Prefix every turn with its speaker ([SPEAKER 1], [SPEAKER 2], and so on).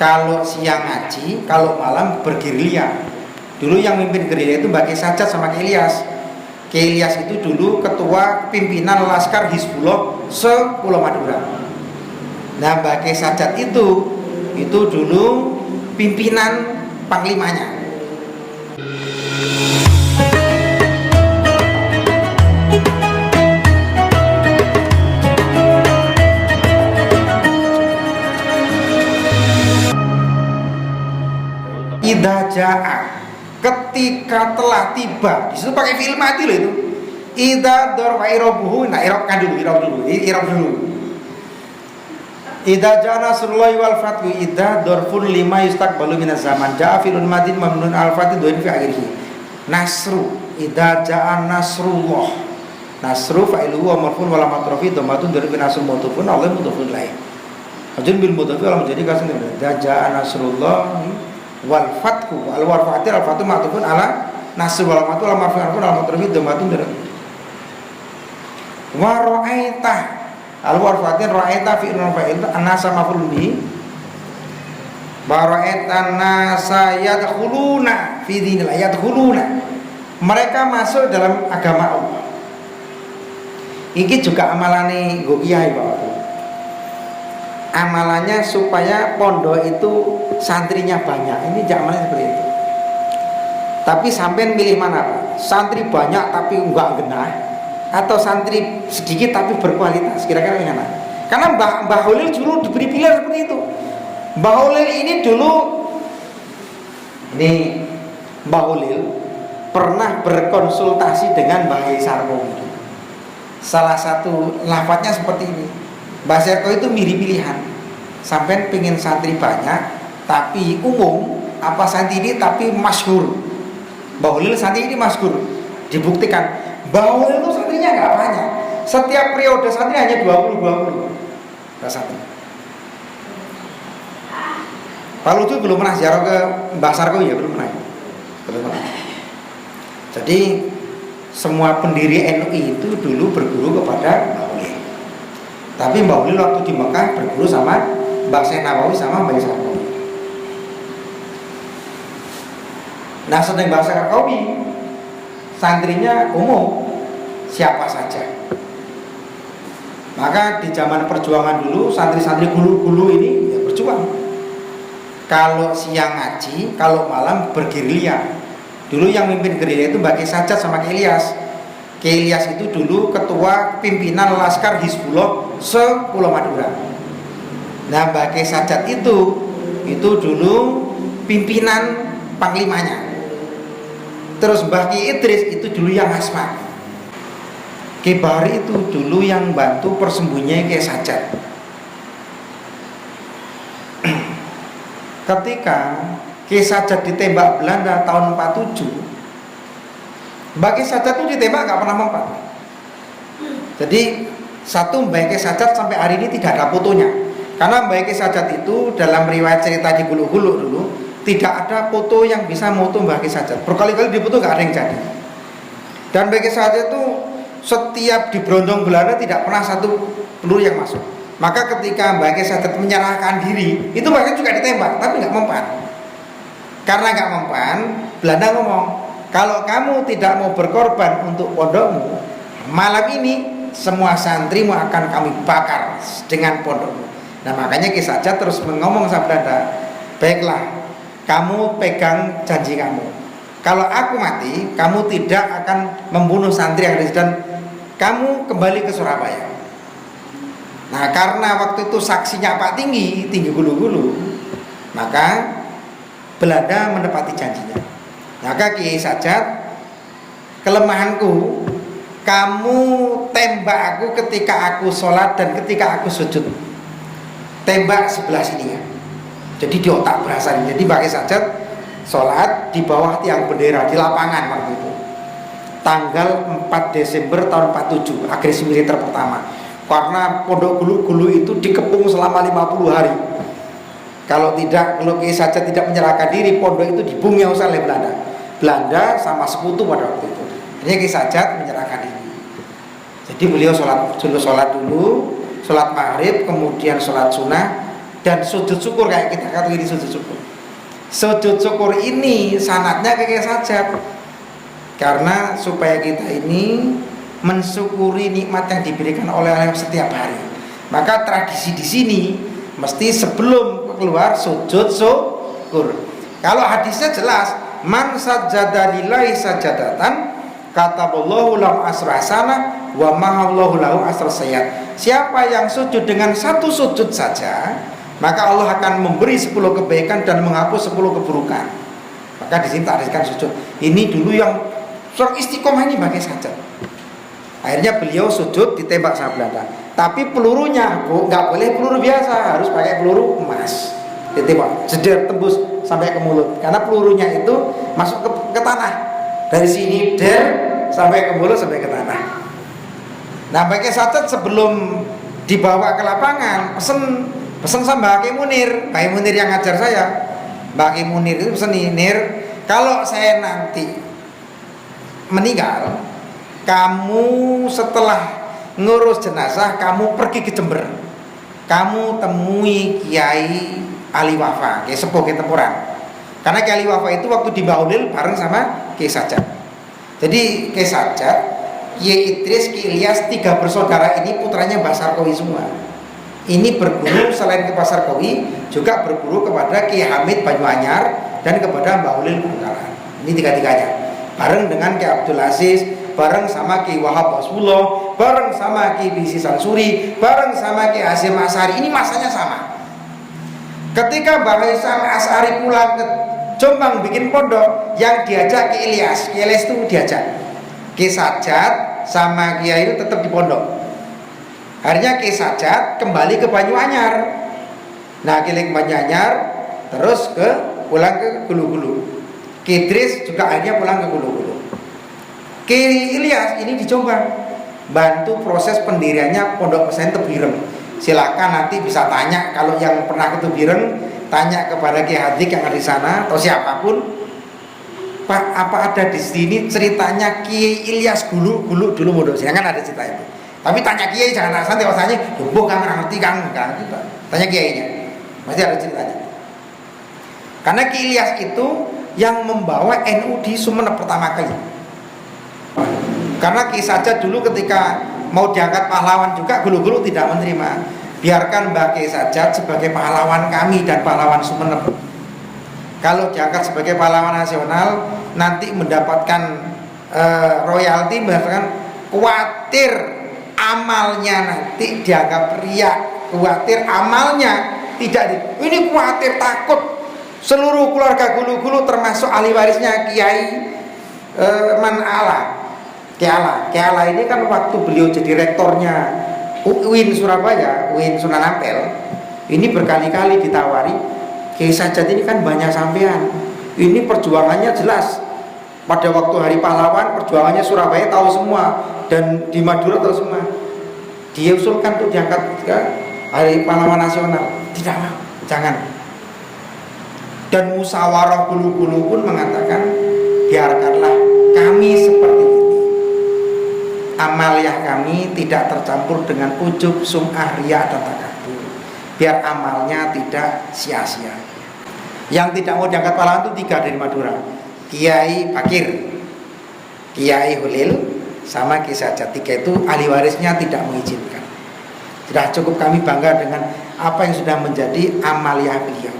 [SPEAKER 1] Kalau siang ngaji, kalau malam bergerilya. Dulu yang mimpin gerilya itu Mbak Ki Sajat sama Ki Ilyas. Ki Ilyas itu dulu ketua pimpinan Laskar Hizbullah se-Pulau Madura. Nah, Mbak Ki Sajat itu dulu pimpinan panglimanya. Idza jaa, ketika telah tiba. Di situ pakai fi'il mati loh itu. Idza darfa irabuhu, nah irabkan dulu, irab dulu. Idza jaa nasrullahi wal fathu, idza darfun lima yustaqbalu minaz zaman. Jaa fi'lun madin mamnun al fathi dhain fi akhirih. Nasru, idza jaa nasrullah. Nasru fa'iluhu wa marfu'un wa lam atrafi dhammatun dari nasrul mudhafun Allah mudhafun lain. Ajun bil mudhafi alam menjadi kasan idza jaa nasrullah wal fathu al warfatir al fathu ma'tufun ala nasr wal matu al marfu'un al matruf dhamatun dari wa ra'aita al warfatir ra'aita fi fa'il anasa maf'ul bi wa ra'aita nasa yadkhuluna fi dinil yadkhuluna, mereka masuk dalam agama Allah. Ini juga amalane nggo kiai Pak. Amalannya supaya pondok itu santrinya banyak. Ini zamannya seperti itu. Tapi sampean milih mana Pak? Santri banyak tapi enggak genah, atau santri sedikit tapi berkualitas? Kira-kira yang mana? Karena Mbah Holil dulu diberi pilihan seperti itu. Mbah Holil ini dulu, Mbah Holil pernah berkonsultasi dengan Mbah Sarko. Salah satu lafadznya seperti ini. Mbah Sarko itu milih pilihan. Sampai pengen santri banyak tapi umum, apa santri ini tapi masyhur. Mbah Holil santri ini masyhur. Dibuktikan Mbah Holil itu santrinya nggak banyak. Setiap periode santri hanya 20. Santri. Pak Lutfi belum pernah ziarah ke Mbah Sarko ya, belum pernah. Jadi semua pendiri NU itu dulu berguru kepada Mbah Holil. Tapi Mbah Holil waktu di Mekah berguru sama Mbah Syekh Nawawi sama Mbah Sarko. Nah, sedang Mbah Sarko santrinya umum, siapa saja. Maka di zaman perjuangan dulu santri-santri gulu-gulu ini ya berjuang. Kalau siang ngaji, kalau malam bergerilya. Dulu yang mimpin gerilya itu Mbak Ki Sajat sama Ki Ilyas. Ki Ilyas itu dulu ketua pimpinan Laskar Hizbullah se-Pulau Madura. Nah, Mbak Ki Sajat itu dulu pimpinan panglimanya. Terus Mbah Ki Idris itu dulu yang asma. Ki Bahri itu dulu yang bantu persembunyian Ki Sajat. Ketika Ki Sajat ditembak Belanda tahun 47, Mbah Ki Sajat itu ditembak nggak pernah mempan. Jadi satu Mbah Ki Sajat sampai hari ini tidak ada fotonya. Karena Mbah Ki Sajat itu dalam riwayat cerita di Gulu-Gulu dulu tidak ada foto yang bisa moto Mbah Ki Sajat. Berkali-kali difoto nggak ada yang jadi. Dan Mbah Ki Sajat itu setiap di Brondong Belanda tidak pernah satu peluru yang masuk. Maka ketika Mbah Ki Sajat menyerahkan diri, itu Mbah Ki juga ditembak, tapi nggak mempan. Karena nggak mempan, Belanda ngomong, kalau kamu tidak mau berkorban untuk pondokmu, malam ini semua santrimu akan kami bakar dengan pondokmu. Nah, makanya Ki Sajat terus ngomong sama Belanda, baiklah, kamu pegang janji kamu. Kalau aku mati, kamu tidak akan membunuh santri yang ada dan kamu kembali ke Surabaya. Nah, karena waktu itu saksinya Pak Tinggi Gulu-Gulu, maka Belanda menepati janjinya. Maka Ki Sajat, kelemahanku, kamu tembak aku ketika aku sholat dan ketika aku sujud. Tembak sebelah sini ya. Jadi di otak berasa. Jadi Mbah Ki Sajat sholat di bawah tiang bendera di lapangan waktu itu. Tanggal 4 Desember tahun 47, agresi militer pertama. Karena pondok Gulu-Gulu itu dikepung selama 50 hari. Kalau Ki Sajat tidak menyerahkan diri, pondok itu dibungnya oleh Belanda. Belanda sama sekutu pada waktu itu. Ini Ki Sajat menyerahkan diri. Jadi beliau sholat dulu, sholat maghrib, kemudian sholat sunnah, Dan sujud syukur kayak kita kata ini sujud syukur. Sujud syukur ini sanatnya kayak sajat. Karena supaya kita ini mensyukuri nikmat yang diberikan oleh Allah setiap hari. Maka tradisi di sini mesti sebelum keluar sujud syukur. Kalau hadisnya jelas, man sajada lillahi sajadatan kataballahu lahu asra hasanah wa mahallahu lahu asra sayyi'at. Siapa yang sujud dengan satu sujud saja, maka Allah akan memberi 10 kebaikan dan menghapus 10 keburukan. Maka di sini takdirkan sujud. Ini dulu yang seorang istiqomah ini pakai sajad. Akhirnya beliau sujud ditembak sama Belanda. Tapi pelurunya nggak boleh peluru biasa, harus pakai peluru emas. Ditembak, jeder tembus sampai ke mulut. Karena pelurunya itu masuk ke tanah. Dari sini der sampai ke mulut sampai ke tanah. Nah, pakai sajad sebelum dibawa ke lapangan, pesen sama Mbak Munir. Mbak Munir yang ngajar saya. Mbak Munir itu pesen nih, Nir, kalau saya nanti meninggal, kamu setelah ngurus jenazah, kamu pergi ke Jember, kamu temui Kiai Ali Wafa, Kiai Sepuh Kiai Tempuran. Karena Kiai Ali Wafa itu waktu di Baulil bareng sama Kiai Sajat. Jadi Kiai Sajat, Kiai Idris, Kiai Ilyas, 3 bersaudara ini putranya Mbah Sarkowi semua. Ini berguru selain ke Mbah Sarkowi, juga berguru kepada Kiai Hamid Banyuanyar dan kepada Mbah Ulil Bangkalan. Ini 3-tiganya. Bareng dengan Kiai Abdul Aziz, bareng sama Kiai Wahab Basbullah, bareng sama Kiai Bisi Sansuri, bareng sama Kiai Hasyim Asy'ari. Ini masanya sama. Ketika Mbah Hasyim Asy'ari pulang ke Jombang bikin pondok, yang diajak Kiai Ilyas. Kiai Ilyas itu diajak. Kiai Sajat sama Kiai itu tetap di pondok. Akhirnya Kiai Sajat kembali ke Banyuanyar. Nah, Kiai Banyuanyar terus pulang ke Gulu-Gulu. Kiai Idris juga akhirnya pulang ke Gulu-Gulu. Kiai Ilyas ini di Jombang, bantu proses pendiriannya Pondok Pesantren Tebireng. Silakan nanti bisa tanya, kalau yang pernah ke Tebireng, tanya kepada Kiai Hadik yang ada di sana atau siapapun, Pak, apa ada di sini ceritanya Kiai Ilyas dulu mondok sini, kan ada cerita itu. Tapi tanya Kiai, jangan santai rasanya, "Boh, Kang ngerti Kang." Kan gitu. Tanya Kiainya. Masih ada ceritanya. Karena Kiai Ilyas itu yang membawa NU di Sumeneb pertama kali. Karena Kiai Sajat dulu ketika mau diangkat pahlawan juga Gulu-Gulu tidak menerima. Biarkan Mbak Kiai Sajat sebagai pahlawan kami dan pahlawan Sumeneb. Kalau diangkat sebagai pahlawan nasional, nanti mendapatkan royalti, bahkan khawatir amalnya nanti dianggap riak, khawatir amalnya tidak ini khawatir takut seluruh keluarga Gulu-Gulu termasuk ahli warisnya Kiai Kiai Ala ini kan waktu beliau jadi rektornya UIN Surabaya, UIN Sunan Ampel, ini berkali-kali ditawari, Kiai Sajat ini kan banyak sampean, ini perjuangannya jelas. Pada waktu Hari Pahlawan perjuangannya Surabaya tahu semua, dan di Madura tahu semua. Dia usulkan untuk diangkat ke Hari Pahlawan Nasional, tidak mau, jangan. Dan musyawarah Gulu-Gulu pun mengatakan, biarkanlah kami seperti ini. Amaliyah kami tidak tercampur dengan ujub, sum'ah, riya dan takabur. Biar amalnya tidak sia-sia. Yang tidak mau diangkat pahlawan itu 3 dari Madura. Kiai Fakir, Kiai Hulil, sama Kiai Sajat. 3 itu ahli warisnya tidak mengizinkan. Sudah cukup kami bangga dengan apa yang sudah menjadi amaliyah beliau.